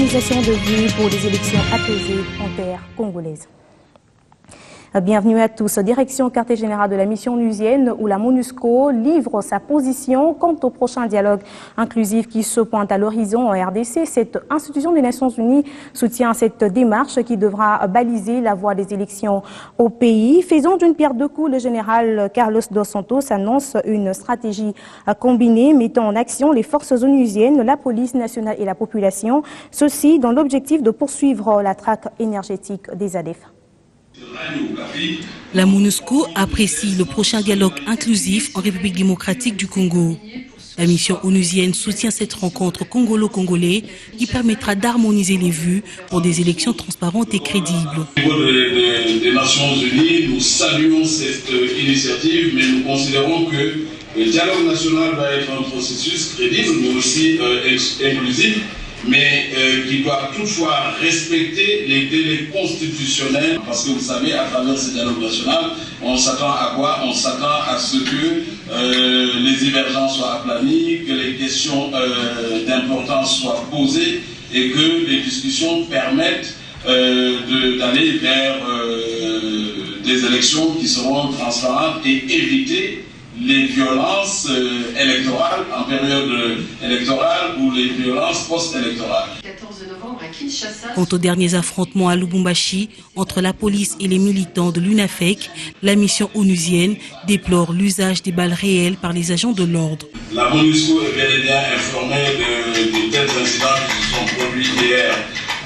d'organisation de vie pour des élections apaisées en terre congolaise. Bienvenue à tous. Direction quartier général de la mission onusienne où la MONUSCO livre sa position quant au prochain dialogue inclusif qui se pointe à l'horizon en RDC. Cette institution des Nations Unies soutient cette démarche qui devra baliser la voie des élections au pays. Faisant d'une pierre deux coups, le général Carlos Dos Santos annonce une stratégie combinée mettant en action les forces onusiennes, la police nationale et la population. Ceci dans l'objectif de poursuivre la traque énergétique des ADF. La MONUSCO apprécie le prochain dialogue inclusif en République démocratique du Congo. La mission onusienne soutient cette rencontre congolo-congolais qui permettra d'harmoniser les vues pour des élections transparentes et crédibles. Au niveau des Nations Unies, nous saluons cette initiative, mais nous considérons que le dialogue national va être un processus crédible, mais aussi inclusif, mais qui doit toutefois respecter les délais constitutionnels, parce que vous savez, à travers ce dialogue national, on s'attend à quoi? On s'attend à ce que les divergences soient aplanies, que les questions d'importance soient posées et que les discussions permettent d'aller vers des élections qui seront transparentes et éviter les violences électorales en période électorale ou les violences post-électorales. Quant aux derniers affrontements à Lubumbashi entre la police et les militants de l'UNAFEC, la mission onusienne déplore l'usage des balles réelles par les agents de l'ordre. La MONUSCO est bel et bien informée de tels incidents qui se sont produits hier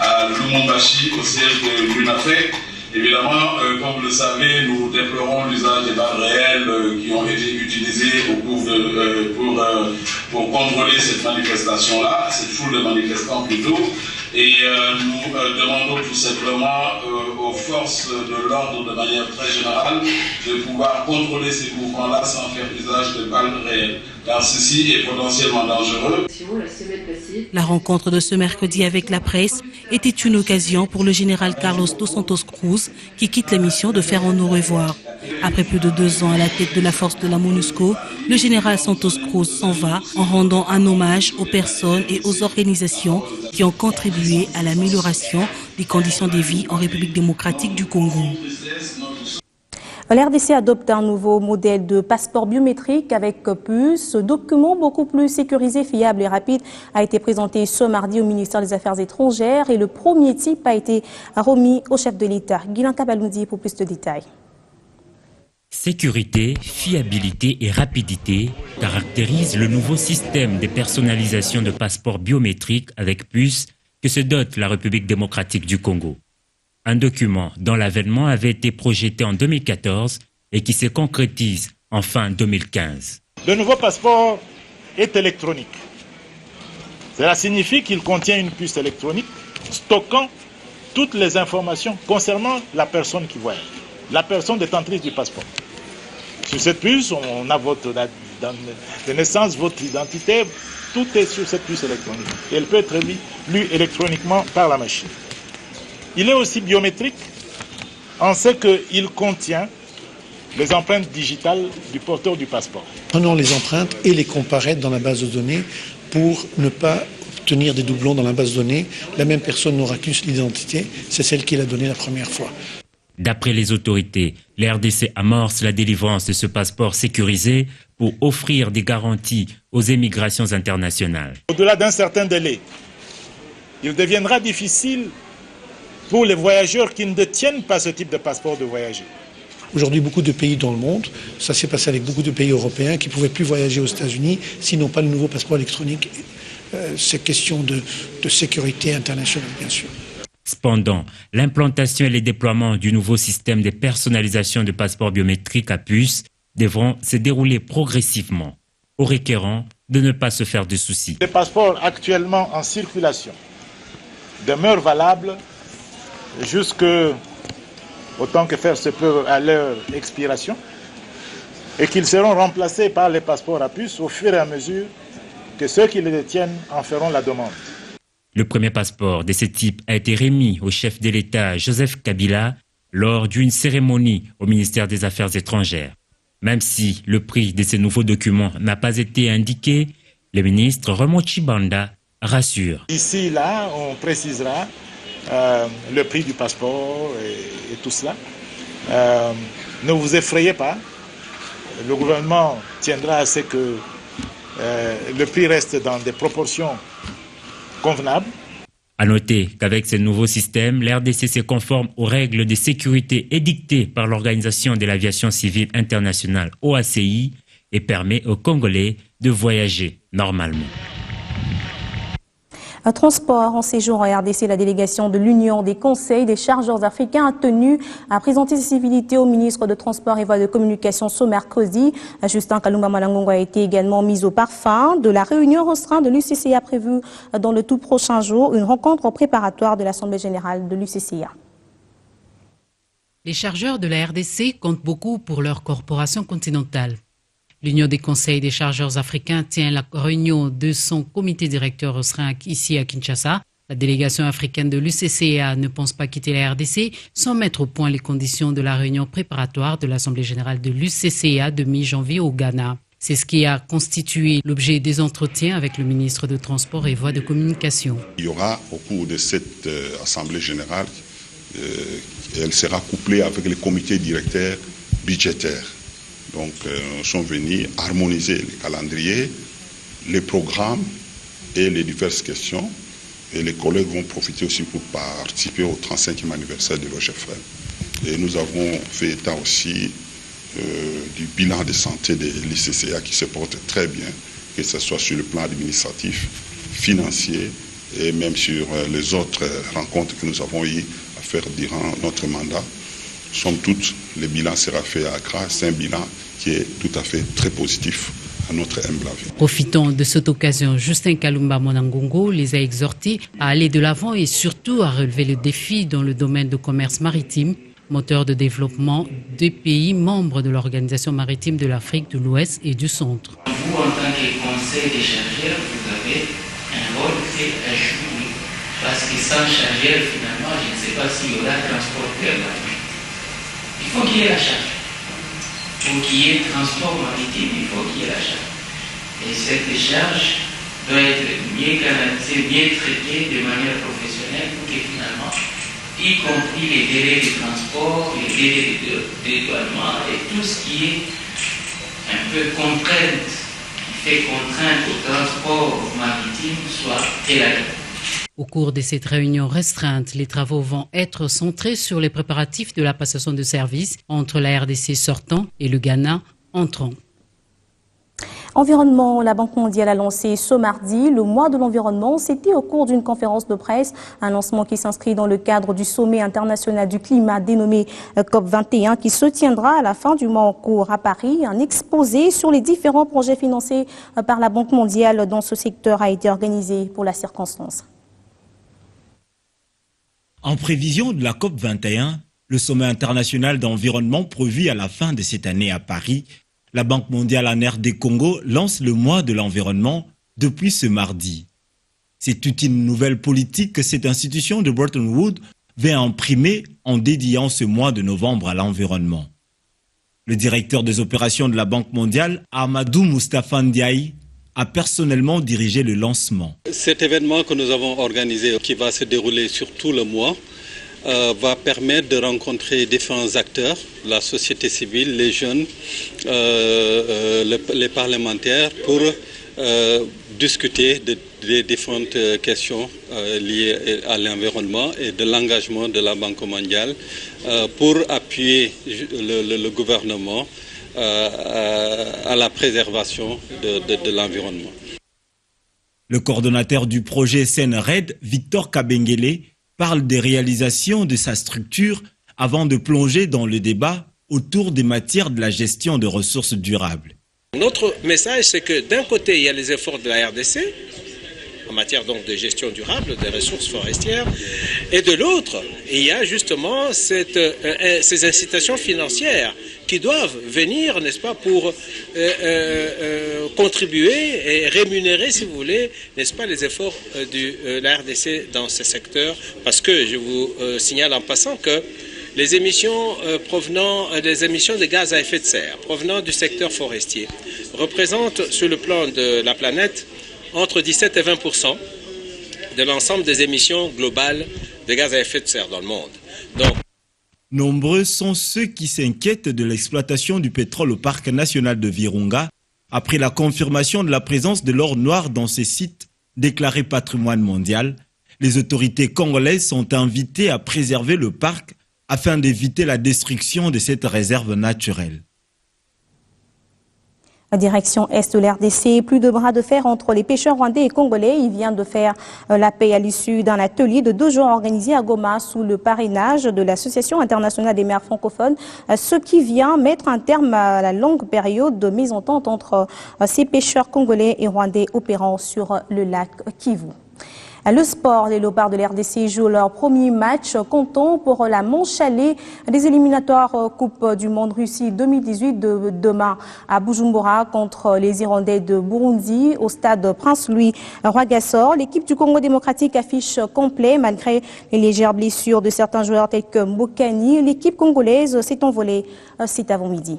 à Lubumbashi au siège de l'UNAFEC. Évidemment, comme vous le savez, nous déplorons l'usage des balles réelles qui ont été utilisées au cours pour contrôler cette manifestation-là, cette foule de manifestants plutôt. Et nous demandons tout simplement aux forces de l'ordre de manière très générale de pouvoir contrôler ces mouvements-là sans faire usage de balles réelles, car ceci est potentiellement dangereux. La rencontre de ce mercredi avec la presse était une occasion pour le général Carlos Dos Santos Cruz, qui quitte la mission, de faire un au revoir. Après plus de 2 ans à la tête de la force de la MONUSCO, le général Santos Cruz s'en va en rendant un hommage aux personnes et aux organisations qui ont contribué à l'amélioration des conditions de vie en République démocratique du Congo. L'RDC adopte un nouveau modèle de passeport biométrique avec puce. Ce document beaucoup plus sécurisé, fiable et rapide a été présenté ce mardi au ministère des Affaires étrangères et le premier type a été remis au chef de l'État. Guilain Kabaloudi pour plus de détails. Sécurité, fiabilité et rapidité caractérisent le nouveau système de personnalisation de passeports biométriques avec puce que se dote la République démocratique du Congo. Un document dont l'avènement avait été projeté en 2014 et qui se concrétise en fin 2015. Le nouveau passeport est électronique. Cela signifie qu'il contient une puce électronique stockant toutes les informations concernant la personne qui voyage, la personne détentrice du passeport. Sur cette puce, on a votre date de naissance, votre identité, tout est sur cette puce électronique. Et elle peut être lue électroniquement par la machine. Il est aussi biométrique. On sait qu'il contient les empreintes digitales du porteur du passeport. Prenons les empreintes et les comparer dans la base de données pour ne pas obtenir des doublons dans la base de données. La même personne n'aura qu'une seule identité, c'est celle qui l'a donnée la première fois. D'après les autorités, la RDC amorce la délivrance de ce passeport sécurisé pour offrir des garanties aux émigrations internationales. Au-delà d'un certain délai, il deviendra difficile pour les voyageurs qui ne détiennent pas ce type de passeport de voyager. Aujourd'hui, beaucoup de pays dans le monde, ça s'est passé avec beaucoup de pays européens qui ne pouvaient plus voyager aux États-Unis s'ils n'ont pas le nouveau passeport électronique. C'est question de sécurité internationale, bien sûr. Cependant, l'implantation et le déploiement du nouveau système de personnalisation de passeports biométriques à puce devront se dérouler progressivement, au requérant de ne pas se faire de soucis. Les passeports actuellement en circulation demeurent valables autant que faire se peut à leur expiration et qu'ils seront remplacés par les passeports à puce au fur et à mesure que ceux qui les détiennent en feront la demande. Le premier passeport de ce type a été remis au chef de l'État Joseph Kabila lors d'une cérémonie au ministère des Affaires étrangères. Même si le prix de ces nouveaux documents n'a pas été indiqué, le ministre Raymond Tshibanda rassure. Ici, là, on précisera le prix du passeport et tout cela. Ne vous effrayez pas. Le gouvernement tiendra à ce que le prix reste dans des proportions convenables. À noter qu'avec ce nouveau système, l'RDC se conforme aux règles de sécurité édictées par l'Organisation de l'aviation civile internationale OACI et permet aux Congolais de voyager normalement. Un transport en séjour en RDC, la délégation de l'Union des conseils des chargeurs africains a tenu à présenter ses civilités au ministre de Transport et Voies de Communication ce mercredi. Justin Kalumba Malangongo a été également mis au parfum de la réunion restreinte de l'UCCA prévue dans le tout prochain jour, une rencontre préparatoire de l'Assemblée générale de l'UCCA. Les chargeurs de la RDC comptent beaucoup pour leur corporation continentale. L'Union des conseils des chargeurs africains tient la réunion de son comité directeur restreint ici à Kinshasa. La délégation africaine de l'UCCA ne pense pas quitter la RDC sans mettre au point les conditions de la réunion préparatoire de l'Assemblée générale de l'UCCA de mi-janvier au Ghana. C'est ce qui a constitué l'objet des entretiens avec le ministre de Transport et Voies de Communication. Il y aura au cours de cette Assemblée générale, elle sera couplée avec les comités directeurs budgétaires. Donc, nous sommes venus harmoniser les calendriers, les programmes et les diverses questions. Et les collègues vont profiter aussi pour participer au 35e anniversaire de l'OGFM. Et nous avons fait état aussi du bilan de santé de l'ICCA qui se porte très bien, que ce soit sur le plan administratif, financier et même sur les autres rencontres que nous avons eues à faire durant notre mandat. Somme toute, le bilan sera fait à Accra. C'est un bilan qui est tout à fait très positif à notre humble avis. Profitant de cette occasion, Justin Kalumba Monangongo les a exhortés à aller de l'avant et surtout à relever le défi dans le domaine du commerce maritime, moteur de développement des pays membres de l'Organisation maritime de l'Afrique de l'Ouest et du Centre. Vous, en tant que conseil des chargeurs, vous avez un rôle fait à jouer. Parce que sans chargeur, finalement, je ne sais pas s'il y aura transporteur. Il faut qu'il y ait la charge. Pour qu'il y ait transport maritime, il faut qu'il y ait la charge. Et cette charge doit être bien canalisée, bien traitée de manière professionnelle pour que finalement, y compris les délais de transport, les délais de dédouanement et tout ce qui est un peu contrainte, qui fait contrainte au transport maritime, soit élagué. Au cours de cette réunion restreinte, les travaux vont être centrés sur les préparatifs de la passation de services entre la RDC sortant et le Ghana entrant. Environnement, la Banque mondiale a lancé ce mardi le mois de l'environnement. C'était au cours d'une conférence de presse, un lancement qui s'inscrit dans le cadre du sommet international du climat dénommé COP21 qui se tiendra à la fin du mois en cours à Paris. Un exposé sur les différents projets financés par la Banque mondiale dans ce secteur a été organisé pour la circonstance. En prévision de la COP21, le sommet international d'environnement prévu à la fin de cette année à Paris, la Banque mondiale en RD Congo lance le mois de l'environnement depuis ce mardi. C'est toute une nouvelle politique que cette institution de Bretton Woods veut imprimer en dédiant ce mois de novembre à l'environnement. Le directeur des opérations de la Banque mondiale, Amadou Moustapha Ndiaye, a personnellement dirigé le lancement. Cet événement que nous avons organisé, qui va se dérouler sur tout le mois, va permettre de rencontrer différents acteurs, la société civile, les jeunes, les parlementaires, pour discuter des différentes questions liées à l'environnement et de l'engagement de la Banque mondiale pour appuyer le gouvernement à la préservation de l'environnement. Le coordonnateur du projet SENRED, Victor Kabengele, parle des réalisations de sa structure avant de plonger dans le débat autour des matières de la gestion de ressources durables. Notre message, c'est que d'un côté, il y a les efforts de la RDC, en matière donc de gestion durable des ressources forestières, et de l'autre, il y a justement ces incitations financières qui doivent venir, n'est-ce pas, pour contribuer et rémunérer, si vous voulez, n'est-ce pas, les efforts de la RDC dans ce secteur, parce que je vous signale en passant que les émissions des émissions de gaz à effet de serre provenant du secteur forestier représentent sur le plan de la planète entre 17 et 20% de l'ensemble des émissions globales de gaz à effet de serre dans le monde. Donc, nombreux sont ceux qui s'inquiètent de l'exploitation du pétrole au parc national de Virunga après la confirmation de la présence de l'or noir dans ces sites déclarés patrimoine mondial. Les autorités congolaises sont invitées à préserver le parc afin d'éviter la destruction de cette réserve naturelle. Direction Est de l'RDC, plus de bras de fer entre les pêcheurs rwandais et congolais. Il vient de faire la paix à l'issue d'un atelier de 2 jours organisé à Goma sous le parrainage de l'Association internationale des mers francophones, ce qui vient mettre un terme à la longue période de mésentente entre ces pêcheurs congolais et rwandais opérant sur le lac Kivu. Le sport, les Léopards de l'RDC jouent leur premier match comptant pour la manche allée des éliminatoires Coupe du Monde Russie 2018 de demain à Bujumbura contre les Hirondais de Burundi au stade Prince-Louis Rwagasore. L'équipe du Congo démocratique affiche complet malgré les légères blessures de certains joueurs tels que Mbokani. L'équipe congolaise s'est envolée cet avant-midi.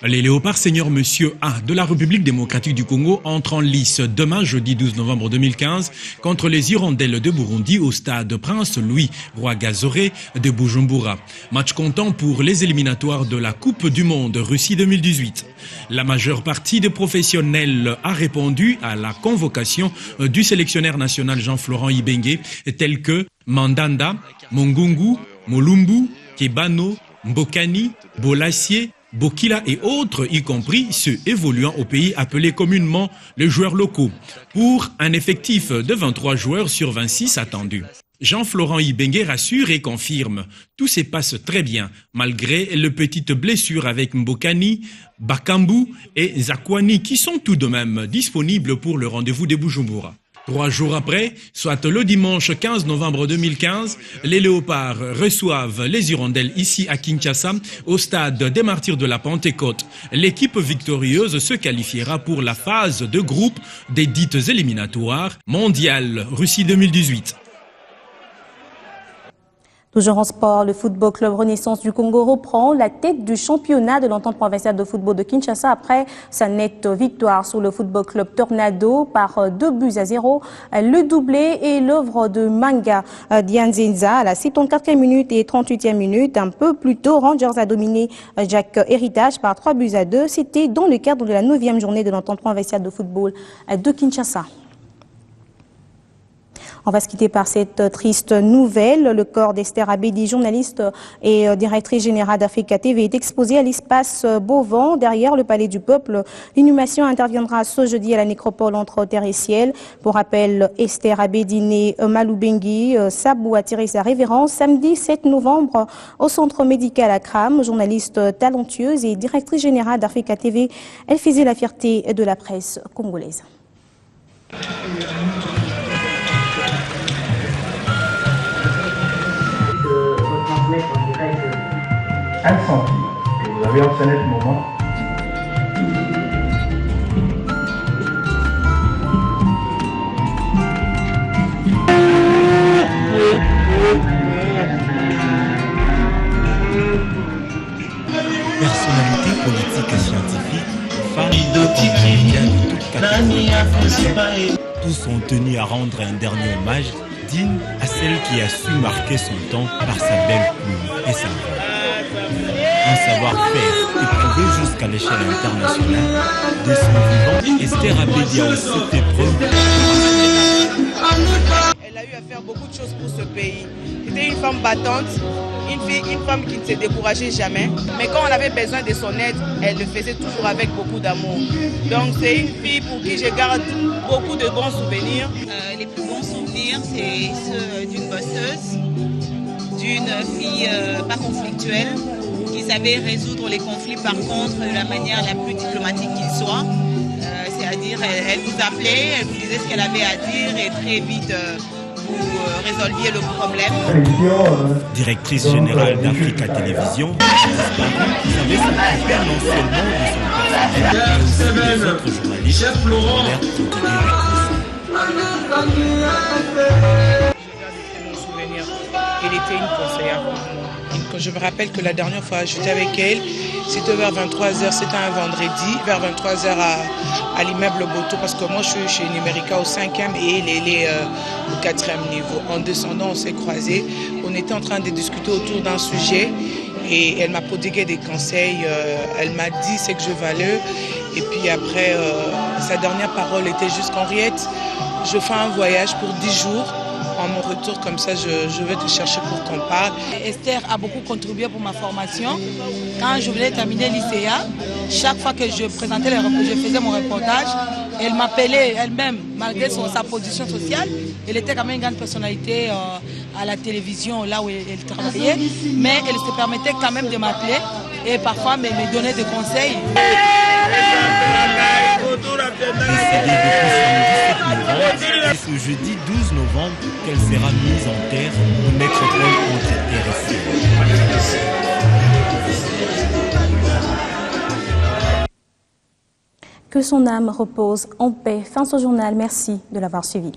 Les Léopards Seigneur Monsieur A de la République démocratique du Congo entrent en lice demain, jeudi 12 novembre 2015, contre les Hirondelles de Burundi au stade Prince-Louis Rwagasore de Bujumbura. Match comptant pour les éliminatoires de la Coupe du Monde Russie 2018. La majeure partie des professionnels a répondu à la convocation du sélectionneur national Jean-Florent Ibenge, tels que Mandanda, Mongungu, Molumbu, Kebano, Mbokani, Bolassier, Bokila et autres, y compris ceux évoluant au pays appelés communément les joueurs locaux, pour un effectif de 23 joueurs sur 26 attendus. Jean-Florent Ibenge rassure et confirme, tout se passe très bien, malgré les petites blessures avec Mbokani, Bakambu et Zakwani qui sont tout de même disponibles pour le rendez-vous de Bujumbura. 3 jours après, soit le dimanche 15 novembre 2015, les Léopards reçoivent les Hirondelles ici à Kinshasa, au stade des Martyrs de la Pentecôte. L'équipe victorieuse se qualifiera pour la phase de groupe des dites éliminatoires mondiales Russie 2018. Toujours en sport, le Football Club Renaissance du Congo reprend la tête du championnat de l'entente provinciale de football de Kinshasa après sa nette victoire sur le Football Club Tornado par 2-0. Le doublé est l'œuvre de Manga Dianzenza à la 74e minute et 38e minute. Un peu plus tôt, Rangers a dominé Jack Héritage par 3-2. C'était dans le cadre de la 9e journée de l'entente provinciale de football de Kinshasa. On va se quitter par cette triste nouvelle. Le corps d'Esther Abedi, journaliste et directrice générale d'Africa TV, est exposé à l'espace Beauvant, derrière le Palais du Peuple. L'inhumation interviendra ce jeudi à la nécropole entre terre et ciel. Pour rappel, Esther Abedi, née Maloubengi, Sabou a tiré sa révérence samedi 7 novembre au centre médical Akram. Journaliste talentueuse et directrice générale d'Africa TV, elle faisait la fierté de la presse congolaise. En direct incendie que vous avez observé le moment. Personnalités politiques et scientifiques, femmes de toute catégorie. Tous ont tenu à rendre un dernier hommage digne à celle qui a su marquer son temps par sa belle plume et sa voix. Un savoir-faire éprouvé jusqu'à l'échelle internationale. De son vivant, Esther Abedi a aussi fait preuve. Elle a eu à faire beaucoup de choses pour ce pays. C'était une femme battante, une femme qui ne se décourageait jamais. Mais quand on avait besoin de son aide, elle le faisait toujours avec beaucoup d'amour. Donc c'est une fille pour qui je garde beaucoup de bons souvenirs. Les plus bons souvenirs, c'est ceux d'une bosseuse, d'une fille pas conflictuelle, qui savait résoudre les conflits par contre de la manière la plus diplomatique qu'il soit. C'est-à-dire, elle vous appelait, elle vous disait ce qu'elle avait à dire et très vite vous résolviez le problème. Directrice générale d'Africa Télévision, vous savez s'occuper non seulement de son personnel, mais aussi des autres journalistes qui ont Il été une conseillère. Je me rappelle que la dernière fois j'étais avec elle, c'était vers 23h, c'était un vendredi, vers 23h à l'immeuble Boto, parce que moi je suis chez Numérica au 5e et elle est au 4e niveau. En descendant, on s'est croisés, on était en train de discuter autour d'un sujet et elle m'a prodigué des conseils, elle m'a dit ce que je valais et puis après sa dernière parole était juste qu'Henriette, je fais un voyage pour 10 jours. En mon retour, comme ça, je vais te chercher pour qu'on parle. Esther a beaucoup contribué pour ma formation. Quand je voulais terminer l'ICA, chaque fois que je présentais je faisais mon reportage, elle m'appelait elle-même, malgré sa position sociale. Elle était quand même une grande personnalité à la télévision, là où elle travaillait. Mais elle se permettait quand même de m'appeler et parfois me donner des conseils. C'est ce jeudi 12 novembre qu'elle sera mise en terre au métropole entre RFI. Que son âme repose en paix. Fin de ce journal. Merci de l'avoir suivi.